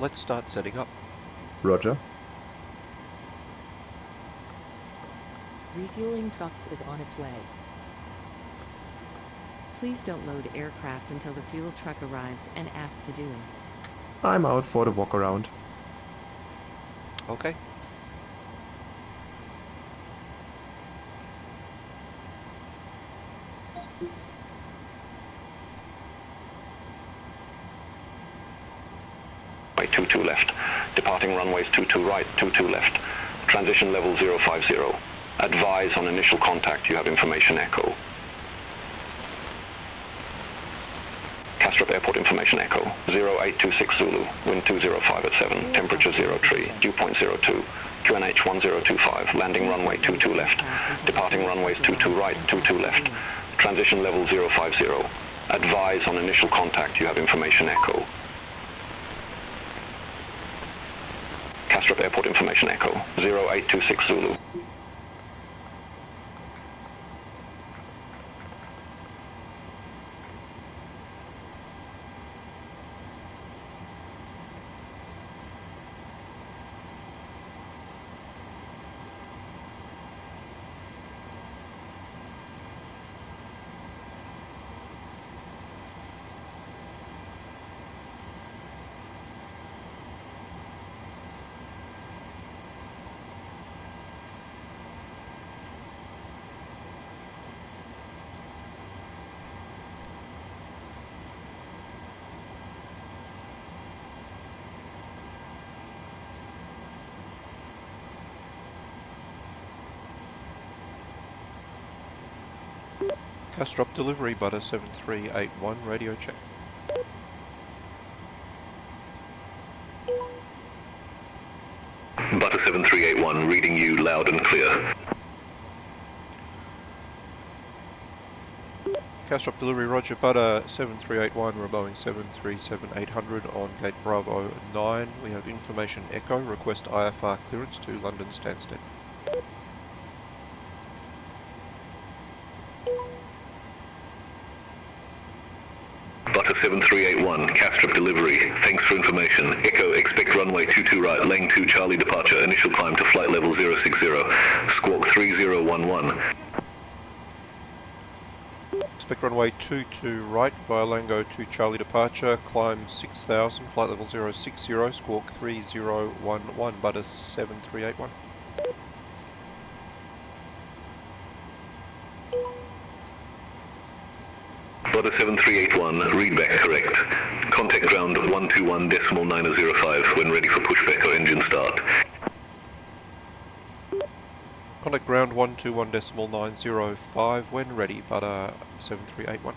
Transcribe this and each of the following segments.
let's start setting up. Roger. Refueling truck is on its way. Please don't load aircraft until the fuel truck arrives and ask to do it. I'm out for the walk around. Okay. Runway 22 left. Departing runways 22 right, 22 left. Transition level 050. Advise on initial contact. You have information echo. Kastrup Airport information echo. 0826 Zulu. Wind 205 at 7. Temperature 03. Dew point 02. QNH 1025. Landing runway 22 left. Departing runways 22 right, 22 left. Transition level 050. Advise on initial contact. You have information echo. Kastrup Airport information echo. 0826 Zulu. Kastrup delivery, Butter 7381, radio check. Butter 7381, reading you loud and clear. Kastrup delivery, Roger, Butter 7381, we're Boeing 737-800 on gate Bravo 9. We have information echo, request IFR clearance to London Stansted. Butter 7381, Kastrup delivery. Thanks for information. Echo, expect runway 22 right, lane 2 Charlie departure. Initial climb to flight level 060. Squawk 3011. Expect runway 22 right via Lango to Charlie departure, climb 6000, flight level 060, squawk 3011, Butter 7381. Butter 7381, readback correct. Contact ground 121.9005 when ready for pushback or engine start. Contact ground 121.905 when ready, Butter 7381.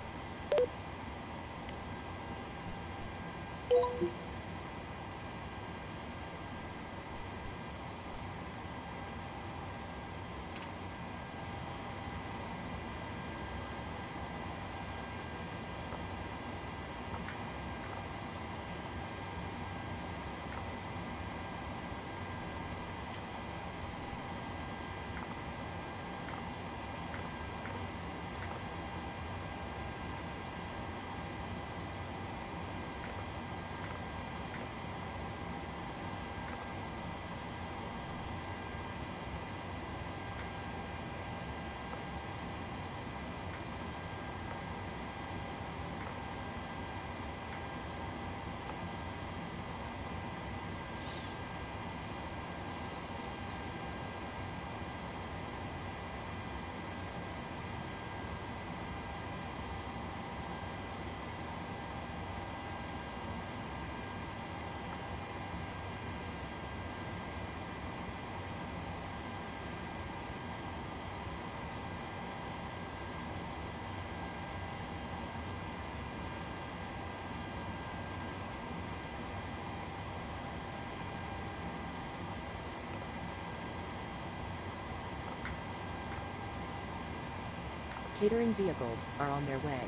Catering vehicles are on their way.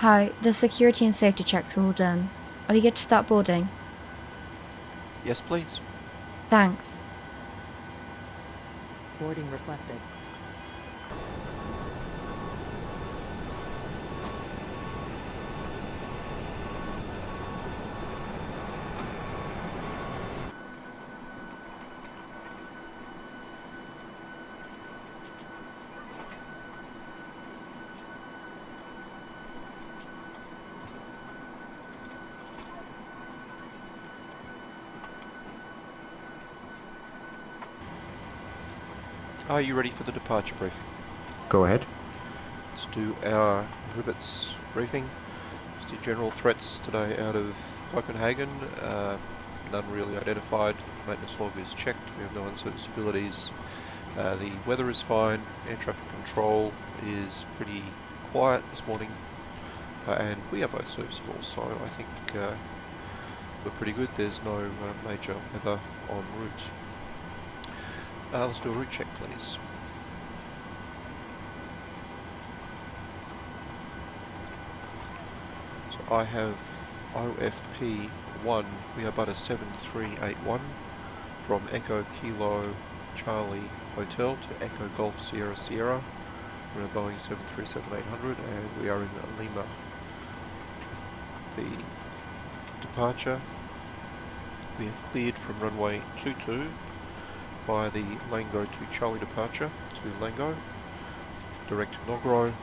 Hi, the security and safety checks were all done. Are you good to start boarding? Yes, please. Thanks. Boarding requested. Are you ready for the departure briefing? Go ahead. Let's do our Ribbits briefing. Just the general threats today out of Copenhagen. None really identified. Maintenance log is checked. We have no unserviceabilities. The weather is fine. Air traffic control is pretty quiet this morning. And we are both serviceable, so I think we're pretty good. There's no major weather en route. Let's do a route check, please. So I have OFP 1, we are Butter 7381 from Echo Kilo Charlie Hotel to Echo Golf Sierra Sierra. We're in a Boeing 737-800 and we are in Lima. The departure, we are cleared from runway 22 via the Lango to Charlie departure to Lango, direct to Nogro,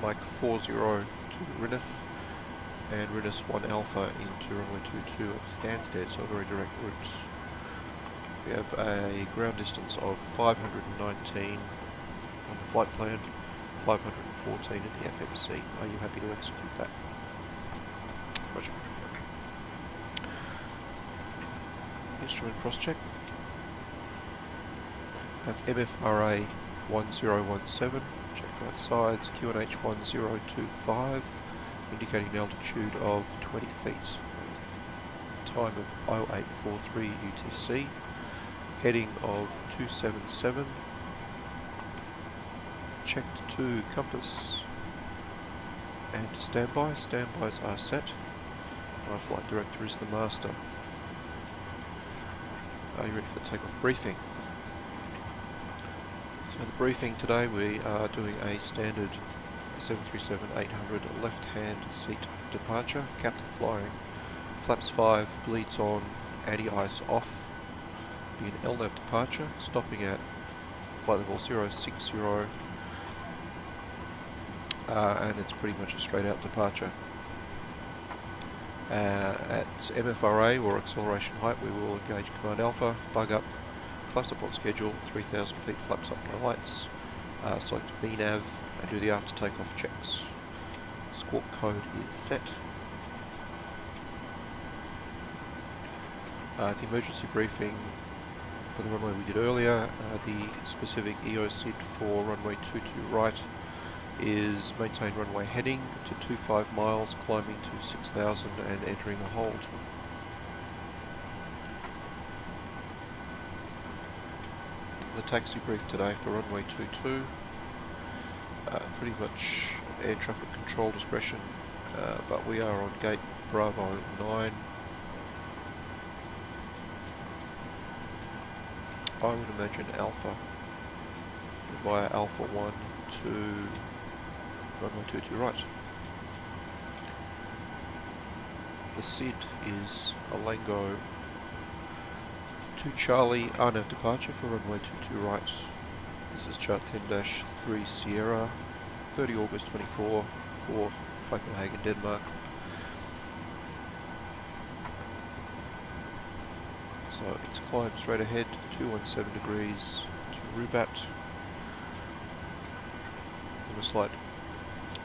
Mike 40 to Rinus, and Rinus 1 Alpha into runway 22 at Stansted, so a very direct route. We have a ground distance of 519 on the flight plan, 514 in the FMC. Are you happy to execute that? Roger. Instrument cross-check. Have MFRA 1017, check right sides, QNH 1025, indicating an altitude of 20 feet. Time of 0843 UTC, heading of 277, checked to compass, and standby. Standbys are set. My flight director is the master. Are you ready for the takeoff briefing? So the briefing today, we are doing a standard 737-800 left-hand seat departure, captain flying, flaps 5, bleeds on, anti-ice off, be an LNAV departure, stopping at flight level 060, and it's pretty much a straight out departure. At MFRA, or acceleration height, we will engage Command Alpha, bug up, flaps up on schedule, 3,000 feet, flaps up no lights, select VNAV and do the after takeoff checks. Squawk code is set. The emergency briefing for the runway we did earlier, the specific EOCID for runway 22 right is maintain runway heading to 25 miles, climbing to 6,000 and entering a hold. The taxi brief today for runway 22, pretty much air traffic control discretion, but we are on gate Bravo 9. I would imagine Alpha via Alpha 1 to runway 22 right. The SID is a Lango to Charlie RNAV departure for runway 22 right. This is chart 10-3 Sierra, 30 August 24 for Copenhagen, Denmark. So it's climb straight ahead, 217 degrees to Rubat. On a slight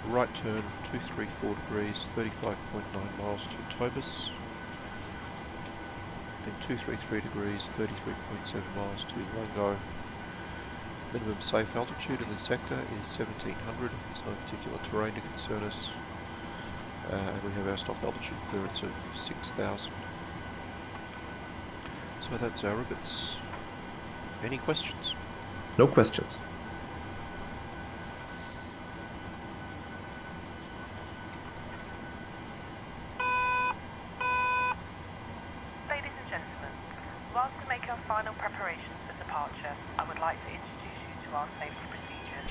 right turn, 234 degrees, 35.9 miles to Tobus. Then 233 degrees, 33.7 miles to Lango. Minimum safe altitude in the sector is 1700. There's no particular terrain to concern us. And we have our stop altitude clearance of 6,000. So that's our Ribbits. Any questions? No questions. final preparations for departure, I would like to introduce you to our safety procedures.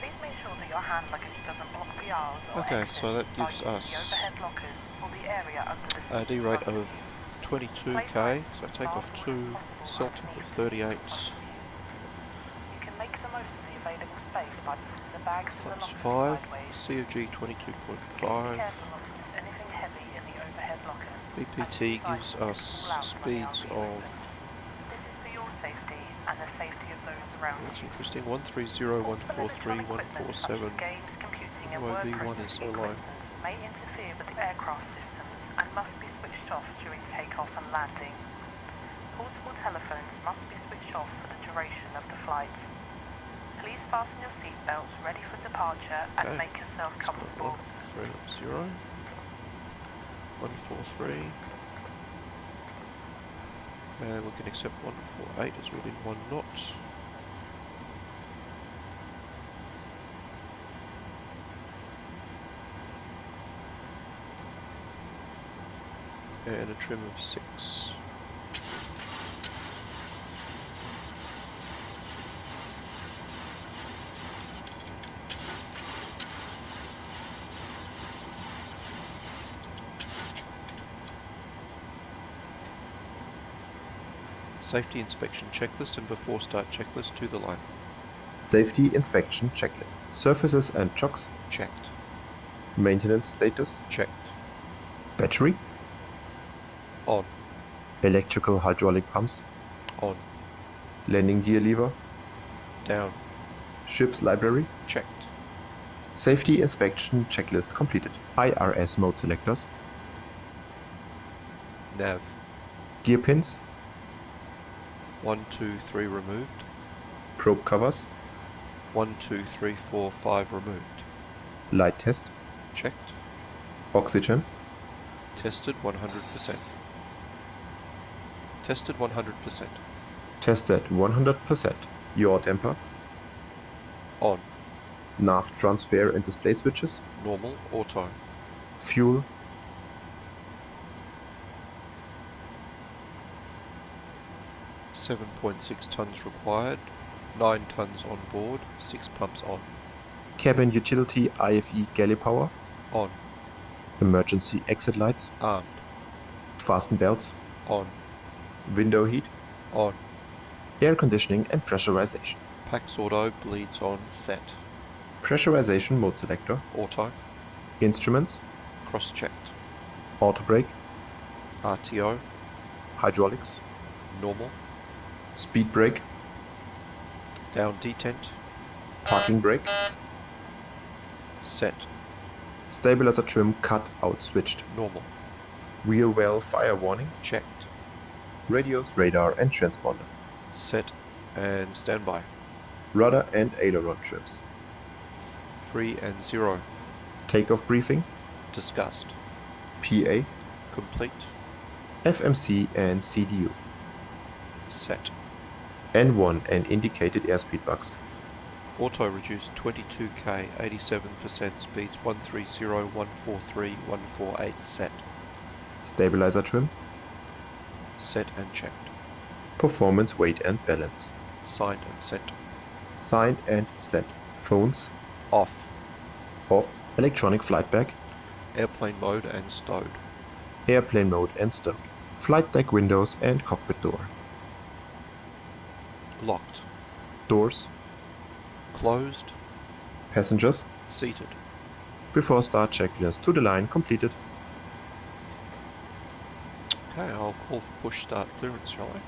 Please make sure that your hand luggage doesn't block the aisles or Okay, exits so that by gives using us the overhead lockers or the area under the a seat D in rate front of you. 22k, so take off 2 Celtic with 38, You can make the most of the available space by putting the bags in the flaps lockers 5, sideways. COG Please be 22.5, careful not to put anything heavy in the overhead lockers. VPT gives us speeds of, This is for your safety and the safety of those around that's you. interesting, 130, 143, 147, Games, computing and why word V1 is so processing low. equipment may interfere with the aircraft systems and must be switched off during takeoff and landing. Portable telephones must be switched off for the duration of the flight. Please fasten your seatbelts ready for departure and Okay. make yourself Let's go comfortable. 130, 143, and we can accept 148 as within 1 knot. And a trim of 6. Safety inspection checklist and before start checklist to the line. Safety inspection checklist. Surfaces and chocks. Checked. Maintenance status. Checked. Battery. On. Electrical hydraulic pumps. On. Landing gear lever. Down. Ship's library. Checked. Safety inspection checklist completed. IRS mode selectors. Nav. Gear pins. 1, 2, 3 removed. Probe covers. 1, 2, 3, 4, 5 removed. Light test. Checked. Oxygen. Tested 100%. Tested 100%. Tested 100%. Yaw damper. On. Nav transfer and display switches. Normal. Auto. Fuel. .6 tons required. 9 tons on board. 6 pumps on. Cabin utility IFE galley power. On. Emergency exit lights. Armed. Fasten belts. On. Window heat. On. Air conditioning and pressurization. Pax auto. Bleeds on. Set. Pressurization mode selector. Auto. Instruments. Cross-checked. Auto brake. RTO. Hydraulics. Normal. Speed brake. Down detent. Parking brake. Set. Stabilizer trim cut out switched. Normal. Wheel well fire warning. Checked. Radios, radar and transponder. Set and standby. Rudder and aileron trims. 3 and 0. Takeoff briefing. Discussed. PA. Complete. FMC and CDU. Set. N1 and indicated airspeed bugs. Auto reduced 22k, 87% speeds 130, 143, 148 set. Stabilizer trim. Set and checked. Performance, weight and balance. Signed and sent. Signed and sent. Phones. Off. Off. Electronic flight bag. Airplane mode and stowed. Airplane mode and stowed. Flight deck windows and cockpit door. Locked. Doors. Closed. Passengers. Seated. Before start checklist to the line completed. Okay, I'll call for push start clearance, shall I?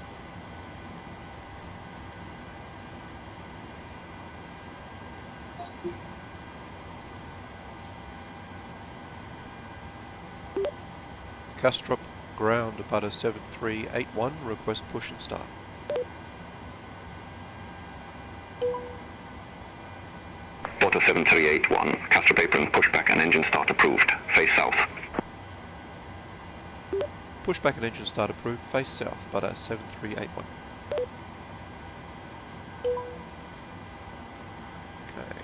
Castrop, ground, Butter 7381, request push and start. Butter 7381, Castrop apron, pushback and engine start approved. Face south. Pushback and engine start approved, face south, Butter 7381. Okay.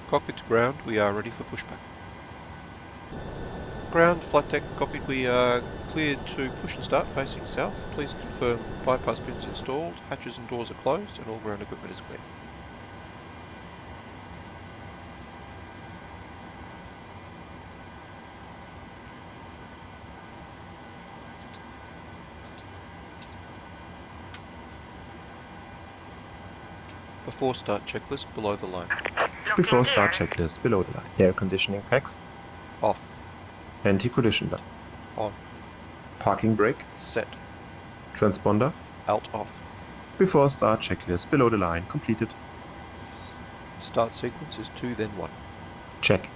Cockpit to ground, we are ready for pushback. Ground, flight deck, copied. We are cleared to push and start facing south. Please confirm bypass pins installed, hatches and doors are closed, and all ground equipment is clear. Before start checklist, below the line. Before start checklist, below the line. Air conditioning packs. Off. Anti-collision button. On. Parking brake. Set. Transponder. Out off. Before start checklist, below the line. Completed. Start sequence is 2 then 1. Check.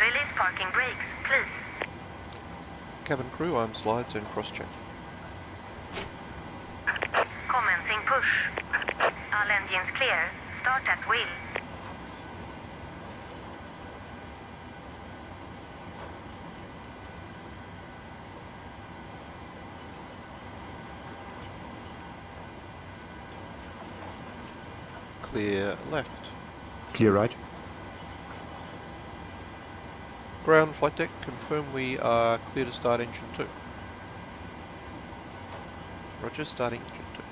Release parking brakes, please. Cabin crew, arm slides and cross-check. Commencing push. All engines clear. Start at will. Clear left. Clear right. Ground, flight deck, confirm we are clear to start engine 2. Roger, starting engine 2.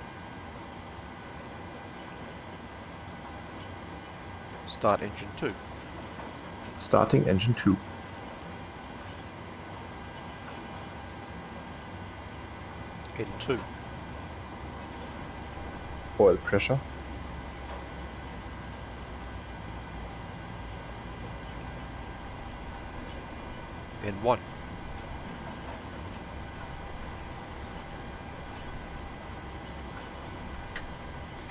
Start engine 2. Starting engine 2. N2. Oil pressure. N1.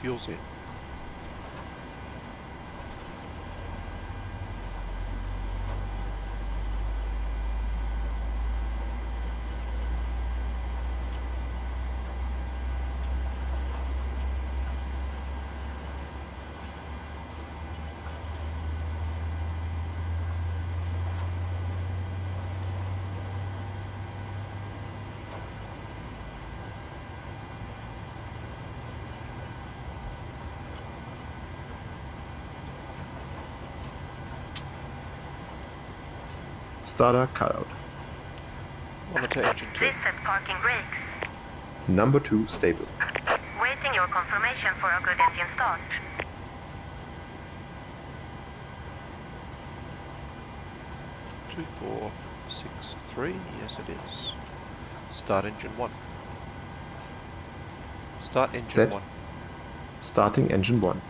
Fuel's in. Starter cutout. Monitor engine 2. Please set parking brakes. Number 2 stable. Waiting your confirmation for a good engine start. 2463, yes it is. Start engine 1. Start engine Set. 1. Starting engine 1.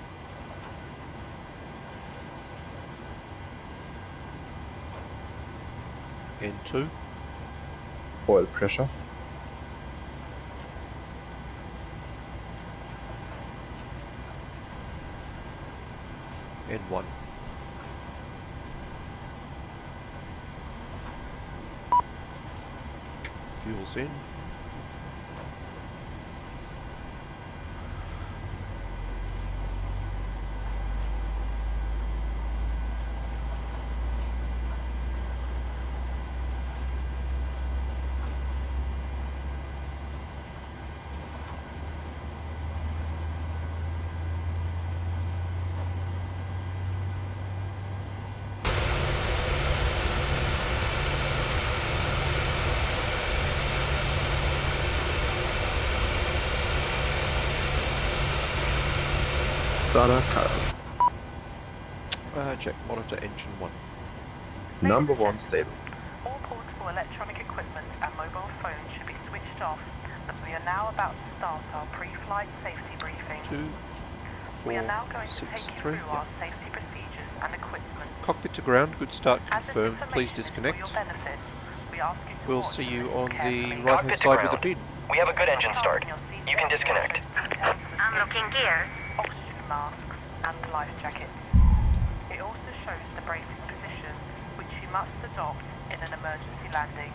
N2. Oil pressure. N1. Fuel's in. Starter cutout. Check monitor engine 1. Number 1 stable. All portable electronic equipment and mobile phones should be switched off as we are now about to start our pre-flight safety briefing. 2, We 4, are now going to 6, take you 3. through our safety procedures and equipment. Cockpit to ground, good start As this confirmed. Please information is for disconnect. your benefit, we ask you to We'll watch see and you listen on the carefully. right hand Cockpit to side with the ground. pin. We have a good engine start. You can disconnect. Unlocking gears, oxygen masks, and life jackets. It also shows the bracing position, which you must adopt in an emergency landing.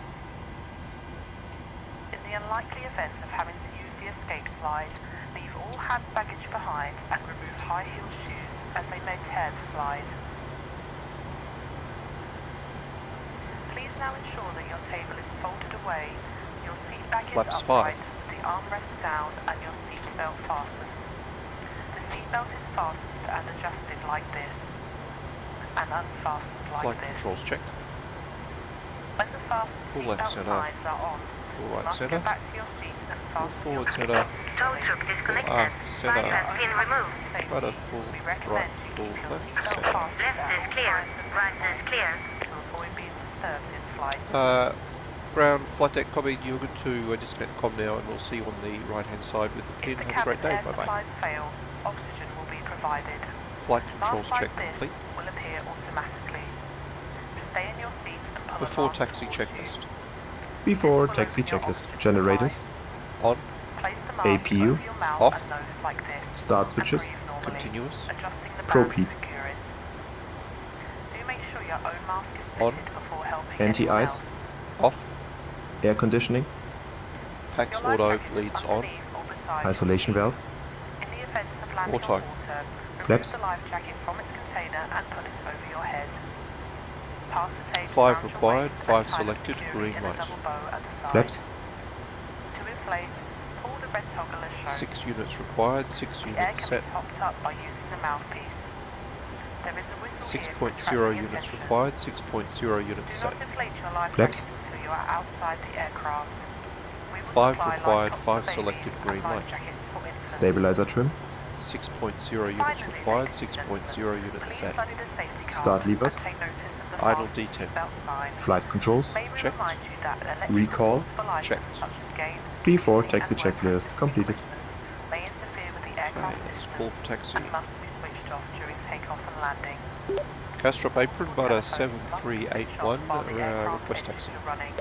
In the the unlikely event of having to use the escape slide, leave all hand baggage behind and remove high-heeled shoes as they may tear the slide. Please now ensure that your table is folded away, your seat back is Flaps upright, 5. the armrest down and your seat belt fastened. The seat belt is fastened and adjusted like this, and unfastened like Flight this. controls checked. When the fastened Full seat left belt centre. signs are on, Full you right must centre. go back to your seat and Full fasten forward your centre. Tow truck Full disconnected. aft Sign centre. has been removed. Butter full We right, recommend you full keep your left seatbelt centre. fastened Left at is all clear. times and Right is clear. to avoid being disturbed in flight. Ground flight deck copy. You're good to disconnect the comm now, and we'll see you on the right-hand side with the pin. If the Have a great day. cabin air Bye bye. supplies fail, oxygen will be provided. Flight controls Alarms check like this complete. will appear automatically. Stay in your seat and pull Before alarm taxi towards checklist. you. Before This will taxi open your checklist. oxygen Generators. On. Place the mask APU. over your mouth Off. and nose like this. Start And switches. breathe normally, Continuous. adjusting the Probe band heat. to secure it. Do make sure your own mask is On. fitted before helping Anti-ice. anyone else. Off. Air conditioning. Pax Your life auto jacket is leads on. underneath or beside Isolation your valve. seat. In the event of landing Auto. on water, remove Flaps. the life jacket from its container and put it over your head. Pass the tape 5 around your required, waist 5 and tie them selected, securely green in a light. double bow at the side. Flaps. To inflate, pull the red toggle as shown. 6 units required, 6 The air units can set. be topped up by using the mouthpiece. There is a whistle here for 6.0 attracting units attention. required, 6.0 Do units not set. inflate your life Flaps. jacket until you are outside the aircraft. We will 5 supply required, life 5 tops for selected, babies green and life light. jackets for infants. Stabilizer trim. 6.0 units Finally, required, ladies and 6.0 units please set. study the safety card Start levers. and take notice of the Idle fasten D10. seatbelt sign. Flight controls. May we Checked. remind you that electrical Recall. rules for license, Checked. such as gain, Before cleaning taxi and work checklist practice completed. equipment may interfere with the Okay, aircraft let's system call for taxi. and must be switched off during takeoff and landing. Castrop apron, Butter Telephones must be switched 7381, off while the aircraft request engines taxi. are running.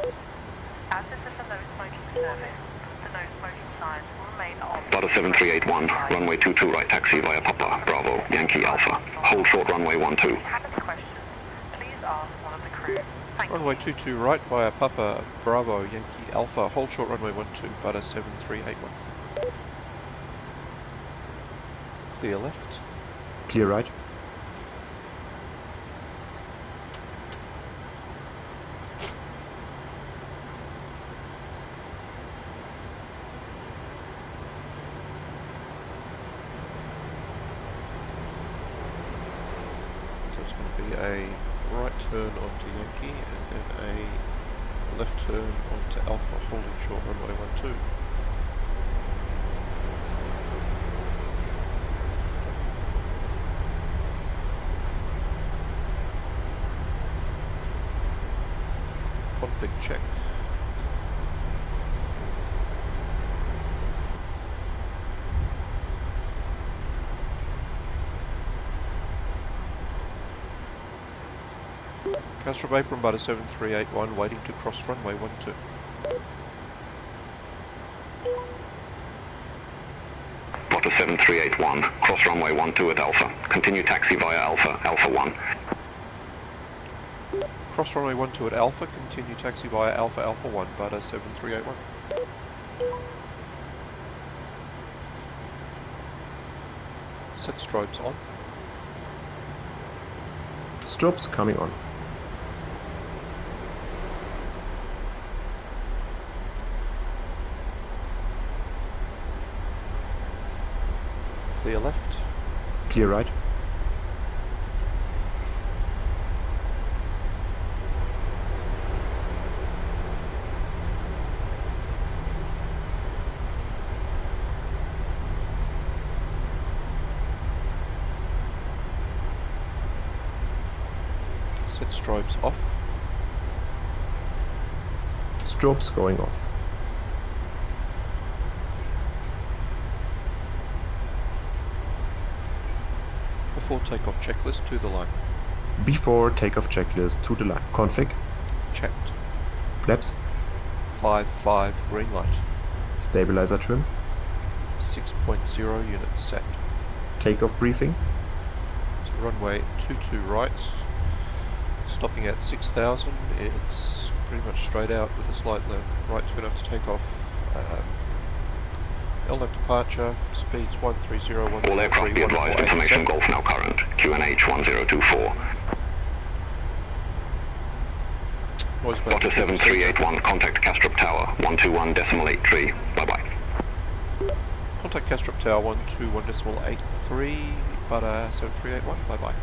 As this is a no smoking service, the no smoking signs will remain on. Butter 7381, runway 22 right taxi via Papa, Bravo, Yankee Alpha. Hold short runway 12. If you have any questions, please ask one of the crew. Thank Runway you. 22 right via Papa, Bravo, Yankee Alpha, hold short runway 12, Butter 7381. Clear left. Clear right. So it's going to be a right turn onto Yankee and then a left turn onto Alpha, holding short runway 12. Config check. Castrop apron, Butter 7381, waiting to cross runway 12. Butter 7381, cross runway 12 at Alpha. Continue taxi via Alpha, Alpha 1. Cross runway 12 at Alpha, continue taxi via Alpha, Alpha 1, Butter 7381. Set strobes on. Strobes coming on. Clear left. Clear right. Set strobes off. Strobes going off. Before takeoff checklist to the line. Before takeoff checklist to the line. Config. Checked. Flaps. 5 green light. Stabilizer trim. 6.0 units set. Takeoff briefing. So runway 22 right. Stopping at 6,000. It's pretty much straight out with a slight right turn up to take off LNAV departure, speeds 130, All aircraft be advised, information Golf now current, QNH 1024. Butter 7381, contact Castrop Tower, 121.83, bye-bye. Contact Castrop Tower 121.83, Butter 7381, bye-bye.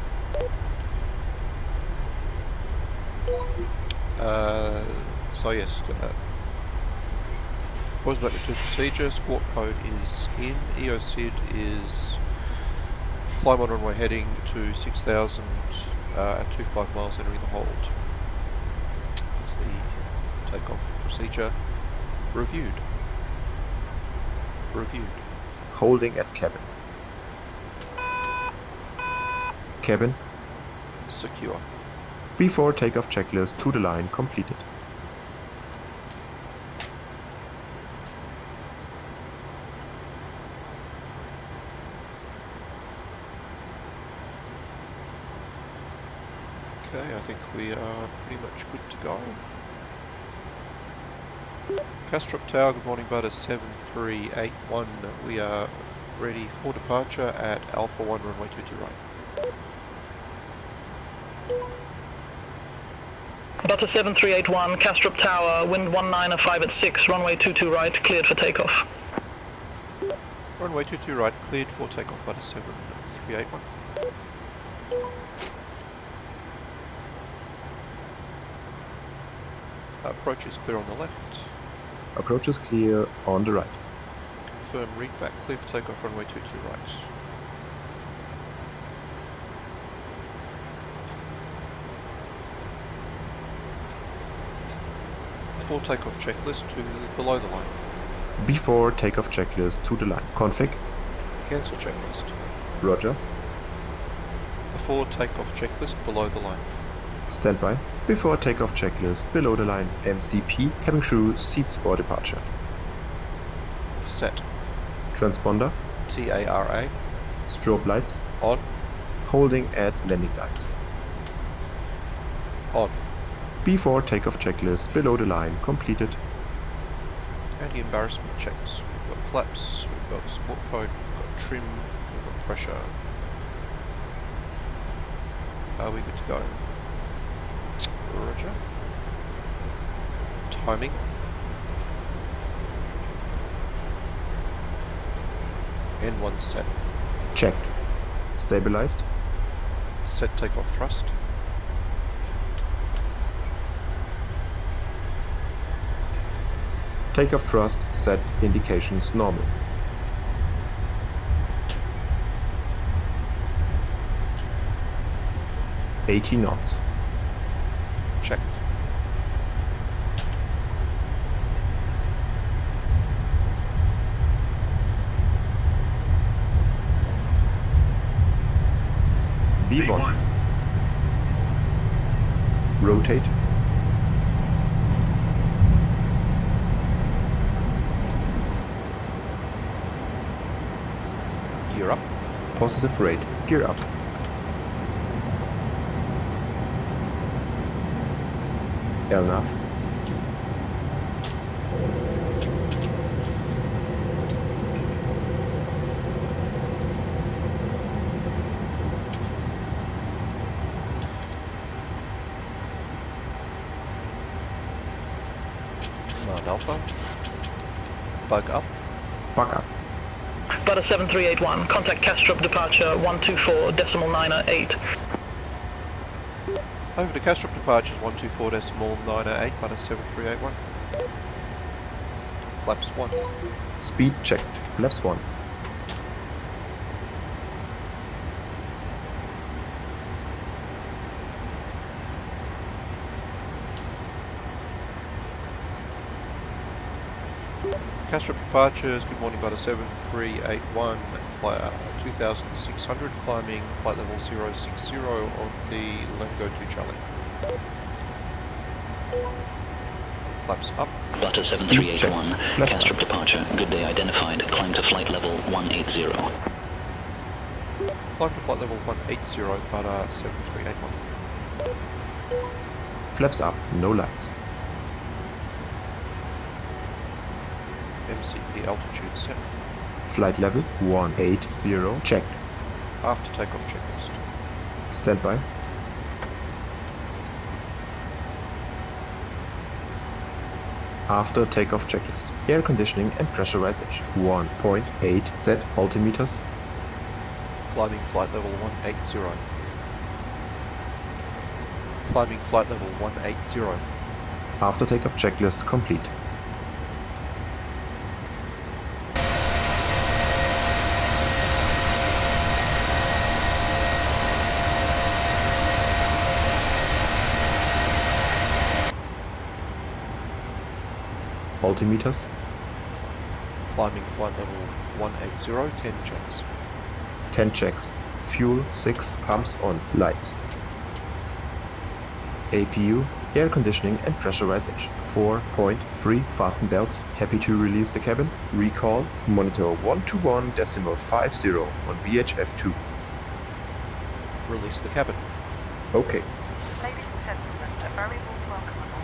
So yes, was about the procedure. Squawk code is in. EOCID is climb on runway heading to 6,000 at 25 miles entering the hold. That's the takeoff procedure reviewed. Holding at cabin. Cabin. Secure. Before takeoff checklist to the line completed. Okay, I think we are pretty much good to go. Castrop Tower, good morning, Butter 7381. We are ready for departure at Alpha 1, runway 22 right. Butter 7381, Castrop Tower, wind 195 at 6, runway 22 right, cleared for takeoff. Runway 22 right, cleared for takeoff, Butter 7381. Approach is clear on the left. Approach is clear on the right. Confirm read back, clear for takeoff, runway 22 right. Before takeoff checklist to below the line. Before takeoff checklist to the line. Config. Cancel checklist. Roger. Before takeoff checklist below the line. Standby. Before takeoff checklist below the line. MCP. Cabin crew seats for departure. Set. Transponder. TARA. Strobe lights. On. Holding at landing lights. On. Before takeoff checklist below the line completed. Anti-embarrassment checks. We've got flaps, we've got squawk code, we've got trim, we've got pressure. Are we good to go? Roger. Timing. N1 set. Checked. Stabilized. Set takeoff thrust. Takeoff thrust set, indications normal. $80 knots. Checked. B1. Rotate. Gear up. Positive rate. Gear up. LNAV. Command Alpha. Bug up. Bug up. Butter 7381, contact Castrop departure 124.908. Over to Castrop departures 124.908, Butter 7381. Flaps 1. Speed checked. Flaps 1. Castrop departures, good morning, Butter 7381, 2600, climbing flight level 060 on the Lango to Charlie. Flaps up. Butter 7381, Flaps Castrop up. departure, good day identified, climb to flight level 180. Climb to flight level 180, Butter 7381. Flaps up. No lights. MCP altitude set. Flight level 180 checked. After takeoff checklist. Standby. After takeoff checklist. Air conditioning and pressurization. 1.8 set altimeters. Climbing flight level 180. Climbing flight level 180. After takeoff checklist complete. Altimeters. Climbing flight level 180, 10 checks. 10 checks. Fuel 6 pumps on. Lights. APU, air conditioning and pressurization. 4.3 fasten belts. Happy to release the cabin. Recall. Monitor 121.50 on VHF2. Release the cabin. Okay. Ladies and gentlemen, a very warm welcome aboard